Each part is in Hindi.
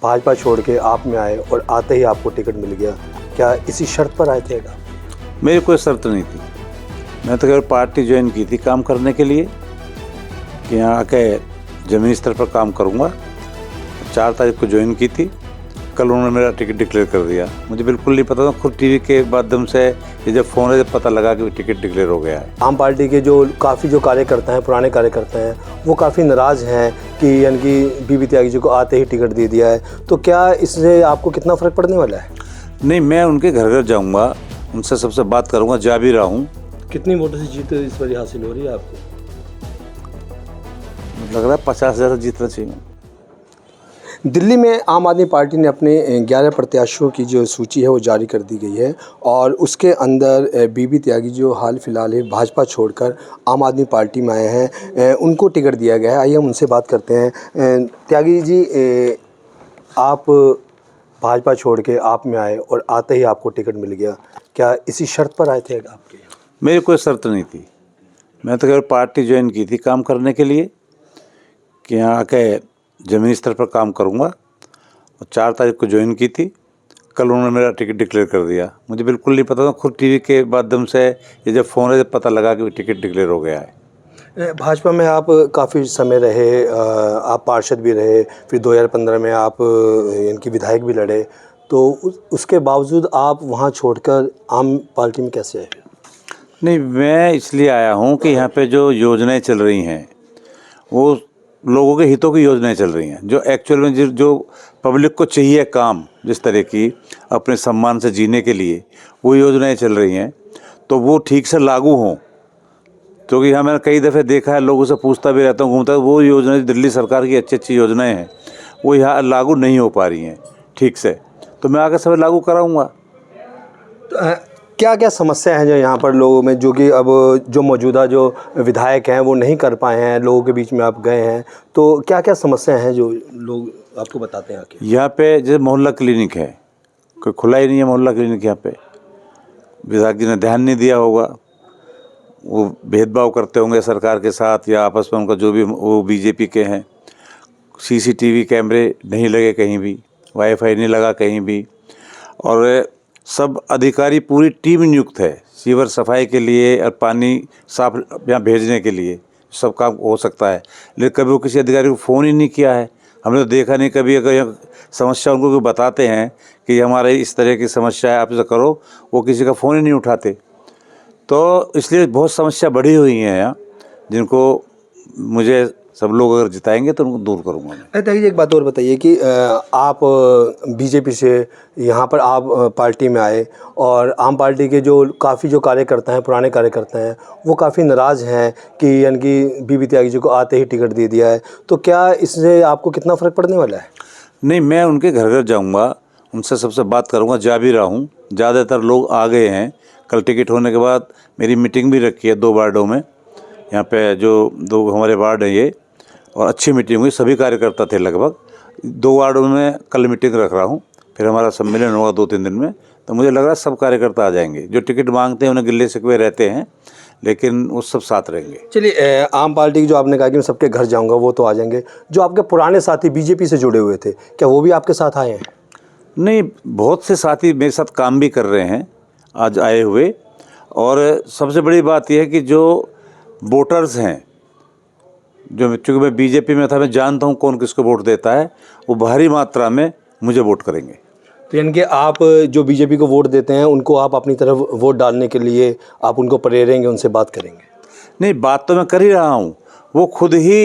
भाजपा छोड़ के आप में आए और आते ही आपको टिकट मिल गया, क्या इसी शर्त पर आए थे आप? मेरी कोई शर्त नहीं थी। मैं तो केवल पार्टी ज्वाइन की थी काम करने के लिए कि यहाँ आके ज़मीनी स्तर पर काम करूँगा। 4 तारीख को ज्वाइन की थी। कल उन्होंने मेरा टिकट डिक्लेयर कर दिया। मुझे बिल्कुल नहीं पता था, खुद टीवी के माध्यम से ये जब फ़ोन है जब पता लगा कि टिकट डिक्लेयर हो गया है। आम पार्टी के जो काफ़ी जो कार्यकर्ता हैं, पुराने कार्यकर्ता हैं, वो काफ़ी नाराज़ हैं कि यानी कि बीबी त्यागी जी को आते ही टिकट दे दिया है, तो क्या इससे आपको कितना फ़र्क पड़ने वाला है? नहीं, मैं उनके घर घर जाऊँगा, उनसे सबसे बात करूँगा, जा भी रहा हूँ। कितनी वोटों से जीत इस बार हासिल हो रही है आपको? लग रहा है 50,000 जीतना चाहिए। दिल्ली में आम आदमी पार्टी ने अपने 11 प्रत्याशियों की जो सूची है वो जारी कर दी गई है और उसके अंदर बीबी त्यागी जो हाल फिलहाल है भाजपा छोड़कर आम आदमी पार्टी में आए हैं, उनको टिकट दिया गया है। आइए हम उनसे बात करते हैं। त्यागी जी, आप भाजपा छोड़ के आप में आए और आते ही आपको टिकट मिल गया, क्या इसी शर्त पर आए थे आपके? मेरी कोई शर्त नहीं थी। मैं तो केवल पार्टी ज्वाइन की थी काम करने के लिए कि यहाँ आके ज़मीनी स्तर पर काम करूँगा और 4 तारीख को ज्वाइन की थी। कल उन्होंने मेरा टिकट डिक्लेयर कर दिया। मुझे बिल्कुल नहीं पता था, खुद टीवी के माध्यम से ये जब फ़ोन है जब पता लगा कि टिकट डिक्लेयर हो गया है। भाजपा में आप काफ़ी समय रहे, आप पार्षद भी रहे, फिर 2015 में आप इनकी विधायक भी लड़े, तो उसके बावजूद आप वहाँ छोड़कर आम पार्टी में कैसे आए? नहीं, मैं इसलिए आया हूँ कि यहाँ पे जो योजनाएं चल रही हैं वो लोगों के हितों की योजनाएं चल रही हैं, जो एक्चुअल में जो पब्लिक को चाहिए काम, जिस तरह की अपने सम्मान से जीने के लिए वो योजनाएं चल रही हैं, तो वो ठीक से लागू हों। क्योंकि यहाँ मैंने कई दफ़े देखा है, लोगों से पूछता भी रहता हूँ, घूमता हूँ, वो योजनाएं दिल्ली सरकार की अच्छी अच्छी योजनाएं हैं वो यहाँ लागू नहीं हो पा रही हैं ठीक से, तो मैं आगे सब लागू कराऊँगा। क्या क्या समस्या है जो यहाँ पर लोगों में, जो कि अब जो मौजूदा जो विधायक हैं वो नहीं कर पाए हैं, लोगों के बीच में आप गए हैं, तो क्या क्या समस्याएं हैं जो लोग आपको बताते हैं आके? यहाँ पे जैसे मोहल्ला क्लिनिक है, कोई खुला ही नहीं है मोहल्ला क्लिनिक। यहाँ पे विधायक जी ने ध्यान नहीं दिया होगा, वो भेदभाव करते होंगे सरकार के साथ या आपस में उनका जो भी, वो बीजेपी के हैं। सीसीटीवी कैमरे नहीं लगे कहीं भी, वाईफाई नहीं लगा कहीं भी, और सब अधिकारी पूरी टीम नियुक्त है सीवर सफाई के लिए और पानी साफ यहाँ भेजने के लिए, सब काम हो सकता है। लेकिन कभी वो किसी अधिकारी को फ़ोन ही नहीं किया है, हमने तो देखा नहीं। कभी अगर यहाँ समस्या उनको कोई बताते हैं कि हमारे इस तरह की समस्या है आप इसे करो, वो किसी का फ़ोन ही नहीं उठाते। तो इसलिए बहुत समस्या बढ़ी हुई हैं यहाँ, जिनको मुझे सब लोग अगर जिताएंगे तो उनको दूर करूँगा मैं। देखिए, एक बात और बताइए कि आप बीजेपी से यहाँ पर आप पार्टी में आए और आम पार्टी के जो काफ़ी जो कार्यकर्ता हैं, पुराने कार्यकर्ता हैं, वो काफ़ी नाराज़ हैं कि यानी कि बीबी त्यागी जी को आते ही टिकट दे दिया है, तो क्या इससे आपको कितना फ़र्क पड़ने वाला है? नहीं, मैं उनके घर घर जाऊँगा, उनसे सबसे बात करूँगा, जा भी रहा हूँ। ज़्यादातर लोग आ गए हैं। कल टिकट होने के बाद मेरी मीटिंग भी रखी है 2 वार्डों में, यहाँ पे जो 2 हमारे वार्ड हैं ये, और अच्छी मीटिंग हुई, सभी कार्यकर्ता थे लगभग। 2 वार्डों में कल मीटिंग रख रहा हूँ, फिर हमारा सम्मेलन होगा 2-3 दिन में, तो मुझे लग रहा है सब कार्यकर्ता आ जाएंगे। जो टिकट मांगते हैं उन्हें गिल्ले शिकवे रहते हैं, लेकिन वो सब साथ रहेंगे। चलिए, आम पार्टी की जो आपने कहा कि मैं सबके घर जाऊंगा, वो तो आ जाएंगे। जो आपके पुराने साथी बीजेपी से जुड़े हुए थे, क्या वो भी आपके साथ आए हैं? नहीं, बहुत से साथी मेरे साथ काम भी कर रहे हैं आज आए हुए, और सबसे बड़ी बात यह है कि जो वोटर्स हैं, जो चूँकि मैं बीजेपी में था, मैं जानता हूँ कौन किसको वोट देता है, वो भारी मात्रा में मुझे वोट करेंगे। तो यानी कि आप जो बीजेपी को वोट देते हैं उनको आप अपनी तरफ वोट डालने के लिए आप उनको प्रेरेंगे, उनसे बात करेंगे? नहीं, बात तो मैं कर ही रहा हूँ, वो खुद ही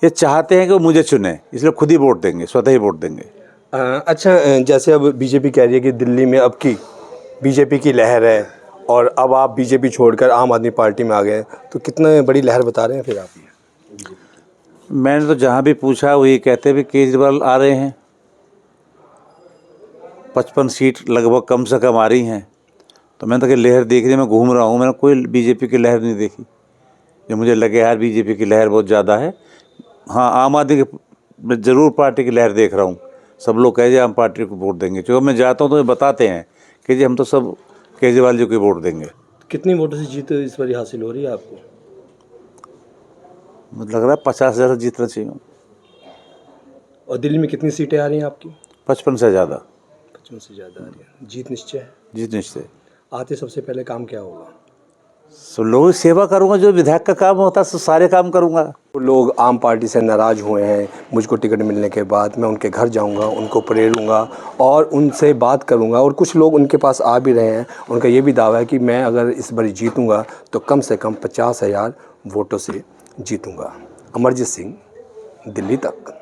ये चाहते हैं कि वो मुझे चुने, इसलिए खुद ही वोट देंगे, स्वतः ही वोट देंगे। अच्छा, जैसे अब बीजेपी कह रही है कि दिल्ली में अब की बीजेपी की लहर है और अब आप बीजेपी छोड़कर आम आदमी पार्टी में आ गए, तो कितने बड़ी लहर बता रहे हैं फिर आप? मैंने तो जहाँ भी पूछा वही कहते भी केजरीवाल आ रहे हैं, 55 सीट लगभग कम से कम आ रही हैं। तो मैंने तो कि लहर देख रही, मैं घूम रहा हूँ, मैंने कोई बीजेपी की लहर नहीं देखी जो मुझे लगे यार बीजेपी की लहर बहुत ज़्यादा है। हाँ, आम आदमी की मैं ज़रूर पार्टी की लहर देख रहा हूँ। सब लोग कहे आम पार्टी को वोट देंगे, क्योंकि मैं जाता हूँ तो ये बताते हैं कि जी हम तो सब केजरीवाल जी को वोट देंगे। कितनी वोटों से जीत इस बार हासिल हो रही है आपको? मुझे लग रहा है 50,000 जीतना चाहिए। और दिल्ली में कितनी सीटें आ रही हैं आपकी? 55 से ज़्यादा। 55 से ज़्यादा आ रही है। जीत निश्चय है। जीत निश्चय। आते सबसे पहले काम क्या होगा? सो लोगों की सेवा करूँगा, जो विधायक का काम होता है सो सारे काम करूँगा। लोग आम पार्टी से नाराज़ हुए हैं, मुझको टिकट मिलने के बाद मैं उनके घर जाऊंगा, उनको प्रेरूंगा और उनसे बात करूंगा। और कुछ लोग उनके पास आ भी रहे हैं, उनका ये भी दावा है कि मैं अगर इस बार जीतूंगा तो कम से कम 50,000 वोटों से जीतूंगा। अमरजीत सिंह, दिल्ली तक।